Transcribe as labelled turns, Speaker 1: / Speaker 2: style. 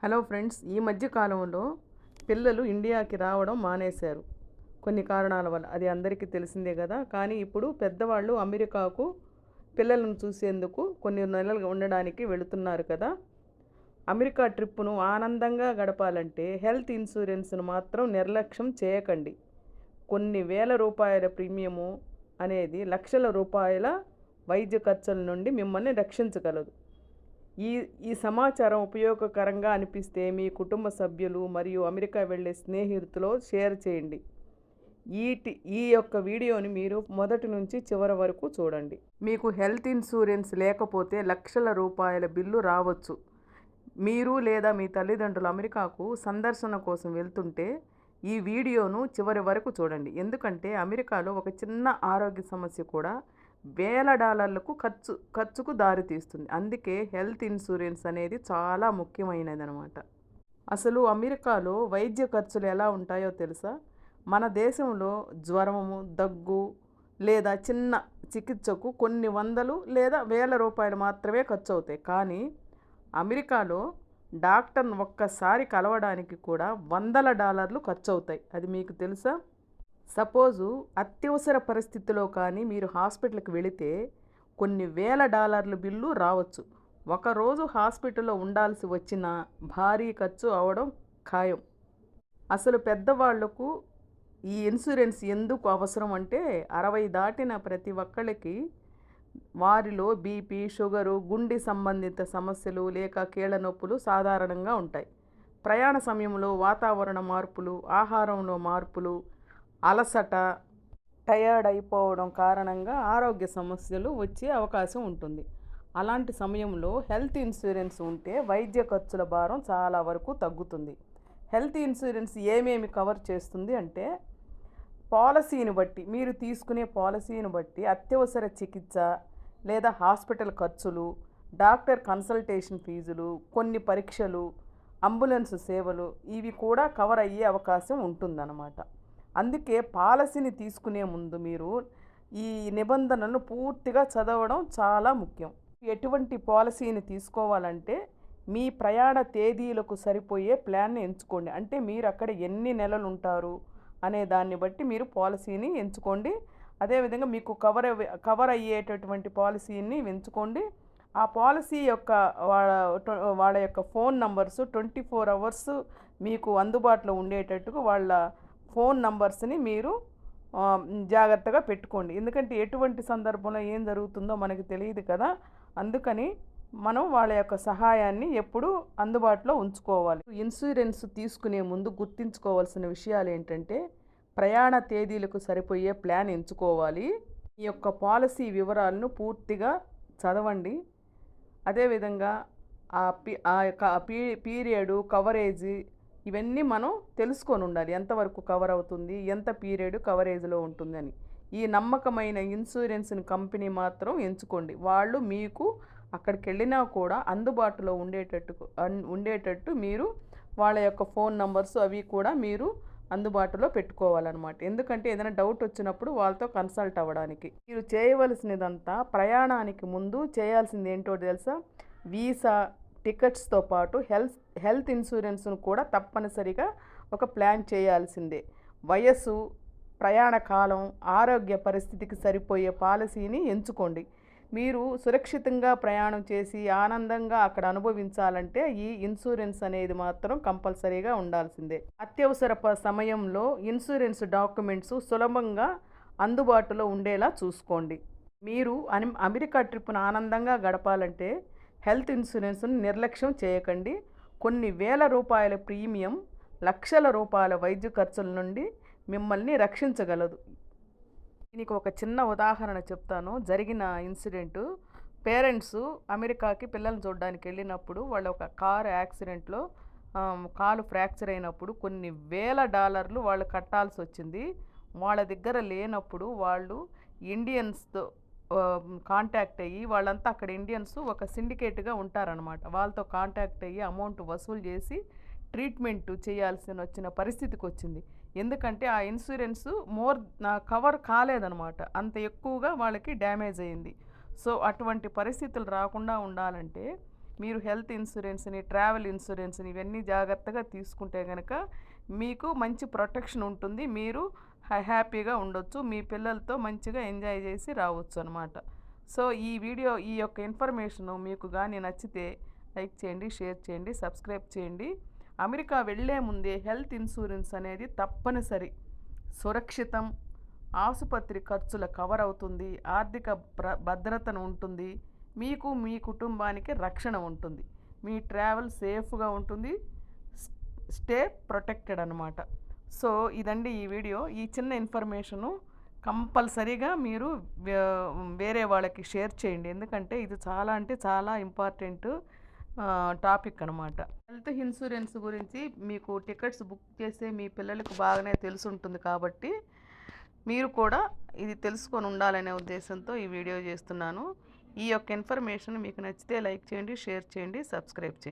Speaker 1: Hello friends, ఈ మధ్య కాలంలో పిల్లలు ఇండియాకి రావడం మానేశారు కొన్ని కారణాల వల్ల. అది అందరికీ తెలిసిందే కదా. కానీ ఇప్పుడు పెద్దవాళ్ళు అమెరికాకు పిల్లలను చూసేందుకు కొన్ని నెలలు ఉండడానికి వెళుతున్నారు కదా. అమెరికా ట్రిప్పును ఆనందంగా గడపాలంటే హెల్త్ ఇన్సూరెన్స్ను మాత్రం నిర్లక్ష్యం చేయకండి. కొన్ని వేల రూపాయల ప్రీమియము అనేది లక్షల రూపాయల వైద్య ఖర్చుల నుండి మిమ్మల్ని రక్షించగలదు. ఈ ఈ సమాచారం ఉపయోగకరంగా అనిపిస్తే మీ కుటుంబ సభ్యులు మరియు అమెరికా వెళ్ళే స్నేహితులతో షేర్ చేయండి. ఈ యొక్క వీడియోని మీరు మొదటి నుంచి చివరి వరకు చూడండి. మీకు హెల్త్ ఇన్సూరెన్స్ లేకపోతే లక్షల రూపాయల బిల్లు రావచ్చు. మీరు లేదా మీ తల్లిదండ్రులు అమెరికాకు సందర్శన కోసం వెళ్తుంటే ఈ వీడియోను చివరి వరకు చూడండి. ఎందుకంటే అమెరికాలో ఒక చిన్న ఆరోగ్య సమస్య కూడా వేల డాలర్లకు ఖర్చుకు దారితీస్తుంది. అందుకే హెల్త్ ఇన్సూరెన్స్ అనేది చాలా ముఖ్యమైనది అనమాట. అసలు అమెరికాలో వైద్య ఖర్చులు ఎలా ఉంటాయో తెలుసా? మన దేశంలో జ్వరము, దగ్గు లేదా చిన్న చికిత్సకు కొన్ని వందలు లేదా వేల రూపాయలు మాత్రమే ఖర్చు అవుతాయి. కానీ అమెరికాలో డాక్టర్ను ఒక్కసారి కలవడానికి కూడా వందల డాలర్లు ఖర్చు అవుతాయి. అది మీకు తెలుసా? సపోజు అత్యవసర పరిస్థితిలో కానీ మీరు హాస్పిటల్కి వెళితే కొన్ని వేల డాలర్ల బిల్లు రావచ్చు. ఒకరోజు హాస్పిటల్లో ఉండాల్సి వచ్చిన భారీ ఖర్చు అవడం ఖాయం. అసలు పెద్దవాళ్లకు ఈ ఇన్సూరెన్స్ ఎందుకు అవసరం అంటే 60 దాటిన ప్రతి ఒక్కళ్ళకి వారిలో బీపీ, షుగరు, గుండె సంబంధిత సమస్యలు లేక కీళ్ళ నొప్పులు సాధారణంగా ఉంటాయి. ప్రయాణ సమయంలో వాతావరణ మార్పులు, ఆహారంలో మార్పులు, అలసట, టయర్డ్ అయిపోవడం కారణంగా ఆరోగ్య సమస్యలు వచ్చే అవకాశం ఉంటుంది. అలాంటి సమయంలో హెల్త్ ఇన్సూరెన్స్ ఉంటే వైద్య ఖర్చుల భారం చాలా వరకు తగ్గుతుంది. హెల్త్ ఇన్సూరెన్స్ ఏమేమి కవర్ చేస్తుంది అంటే, పాలసీని బట్టి, మీరు తీసుకునే పాలసీని బట్టి అత్యవసర చికిత్స లేదా హాస్పిటల్ ఖర్చులు, డాక్టర్ కన్సల్టేషన్ ఫీజులు, కొన్ని పరీక్షలు, అంబులెన్స్ సేవలు ఇవి కూడా కవర్ అయ్యే అవకాశం ఉంటుందన్నమాట. అందుకే పాలసీని తీసుకునే ముందు మీరు ఈ నిబంధనలను పూర్తిగా చదవడం చాలా ముఖ్యం. ఎటువంటి పాలసీని తీసుకోవాలంటే మీ ప్రయాణ తేదీలకు సరిపోయే ప్లాన్ని ఎంచుకోండి. అంటే మీరు అక్కడ ఎన్ని నెలలు ఉంటారు అనే దాన్ని బట్టి మీరు పాలసీని ఎంచుకోండి. అదేవిధంగా మీకు కవర్ అయ్యేటటువంటి పాలసీని ఎంచుకోండి. ఆ పాలసీ యొక్క వాళ్ళ యొక్క ఫోన్ నంబర్స్ 24 అవర్స్ మీకు అందుబాటులో ఉండేటట్టుగా వాళ్ళ ఫోన్ నంబర్స్ని మీరు జాగ్రత్తగా పెట్టుకోండి. ఎందుకంటే ఎటువంటి సందర్భంలో ఏం జరుగుతుందో మనకు తెలియదు కదా. అందుకని మనం వాళ్ళ యొక్క సహాయాన్ని ఎప్పుడూ అందుబాటులో ఉంచుకోవాలి. ఇన్సూరెన్స్ తీసుకునే ముందు గుర్తుంచుకోవాల్సిన విషయాలు ఏంటంటే, ప్రయాణ తేదీలకు సరిపోయే ప్లాన్ ఎంచుకోవాలి. ఈ యొక్క పాలసీ వివరాలను పూర్తిగా చదవండి. అదేవిధంగా ఆ యొక్క పీరియడు, కవరేజీ ఇవన్నీ మనం తెలుసుకొని ఉండాలి. ఎంతవరకు కవర్ అవుతుంది, ఎంత పీరియడ్ కవరేజ్లో ఉంటుందని. ఈ నమ్మకమైన ఇన్సూరెన్స్ కంపెనీ ఎంచుకోండి. వాళ్ళు మీకు అక్కడికి వెళ్ళినా కూడా అందుబాటులో ఉండేటట్టు మీరు వాళ్ళ యొక్క ఫోన్ నంబర్స్ అవి కూడా మీరు అందుబాటులో పెట్టుకోవాలన్నమాట. ఎందుకంటే ఏదైనా డౌట్ వచ్చినప్పుడు వాళ్ళతో కన్సల్ట్ అవ్వడానికి. మీరు చేయవలసినదంతా ప్రయాణానికి ముందు చేయాల్సింది ఏంటో తెలుసా? వీసా, టికెట్స్తో పాటు హెల్త్ ఇన్సూరెన్స్ను కూడా తప్పనిసరిగా ఒక ప్లాన్ చేయాల్సిందే. వయస్సు, ప్రయాణ కాలం, ఆరోగ్య పరిస్థితికి సరిపోయే పాలసీని ఎంచుకోండి. మీరు సురక్షితంగా ప్రయాణం చేసి ఆనందంగా అక్కడ అనుభవించాలంటే ఈ ఇన్సూరెన్స్ అనేది మాత్రం కంపల్సరీగా ఉండాల్సిందే. అత్యవసర సమయంలో ఇన్సూరెన్స్ డాక్యుమెంట్స్ సులభంగా అందుబాటులో ఉండేలా చూసుకోండి. మీరు అమెరికా ట్రిప్ను ఆనందంగా గడపాలంటే హెల్త్ ఇన్సూరెన్స్ను నిర్లక్ష్యం చేయకండి. కొన్ని వేల రూపాయల ప్రీమియం లక్షల రూపాయల వైద్య ఖర్చుల నుండి మిమ్మల్ని రక్షించగలదు. దీనికి ఒక చిన్న ఉదాహరణ చెప్తాను. జరిగిన ఇన్సిడెంటు, పేరెంట్స్ అమెరికాకి పిల్లల్ని చూడడానికి వెళ్ళినప్పుడు వాళ్ళ ఒక కారు యాక్సిడెంట్లో కాలు ఫ్రాక్చర్ అయినప్పుడు కొన్ని వేల డాలర్లు వాళ్ళు కట్టాల్సి వచ్చింది. వాళ్ళ దగ్గర లేనప్పుడు వాళ్ళు ఇండియన్స్తో కాంటాక్ట్ అయ్యి, వాళ్ళంతా అక్కడ ఇండియన్స్ ఒక సిండికేట్గా ఉంటారనమాట. వాళ్ళతో కాంటాక్ట్ అయ్యి అమౌంట్ వసూలు చేసి ట్రీట్మెంట్ చేయాల్సిన వచ్చిన పరిస్థితికి వచ్చింది. ఎందుకంటే ఆ ఇన్సూరెన్స్ కవర్ కాలేదనమాట. అంత ఎక్కువగా వాళ్ళకి డ్యామేజ్ అయింది. సో అటువంటి పరిస్థితులు రాకుండా ఉండాలంటే మీరు హెల్త్ ఇన్సూరెన్స్ని, ట్రావెల్ ఇన్సూరెన్స్ని ఇవన్నీ జాగ్రత్తగా తీసుకుంటే కనుక మీకు మంచి ప్రొటెక్షన్ ఉంటుంది. మీరు హ్యాపీగా ఉండొచ్చు. మీ పిల్లలతో మంచిగా ఎంజాయ్ చేసి రావచ్చు అనమాట. సో ఈ యొక్క ఇన్ఫర్మేషను మీకు కానీ నచ్చితే లైక్ చేయండి, షేర్ చేయండి, సబ్స్క్రైబ్ చేయండి. అమెరికా వెళ్ళే ముందే హెల్త్ ఇన్సూరెన్స్ అనేది తప్పనిసరి. సురక్షితం, ఆసుపత్రి ఖర్చుల కవర్ అవుతుంది, ఆర్థిక భద్రతను ఉంటుంది, మీకు మీ కుటుంబానికి రక్షణ ఉంటుంది, మీ ట్రావెల్ సేఫ్గా ఉంటుంది, స్టే ప్రొటెక్టెడ్ అనమాట. సో ఇదండి ఈ వీడియో. ఈ చిన్న ఇన్ఫర్మేషను కంపల్సరీగా మీరు వేరే వాళ్ళకి షేర్ చేయండి. ఎందుకంటే ఇది చాలా అంటే చాలా ఇంపార్టెంట్ టాపిక్ అనమాట. హెల్త్ ఇన్సూరెన్స్ గురించి మీకు టికెట్స్ బుక్ చేసే మీ పిల్లలకు బాగానే తెలిసి ఉంటుంది కాబట్టి మీరు కూడా ఇది తెలుసుకొని ఉండాలనే ఉద్దేశంతో ఈ వీడియో చేస్తున్నాను. ఈ యొక్క ఇన్ఫర్మేషన్ మీకు నచ్చితే లైక్ చేయండి, షేర్ చేయండి, సబ్స్క్రైబ్ చేయండి.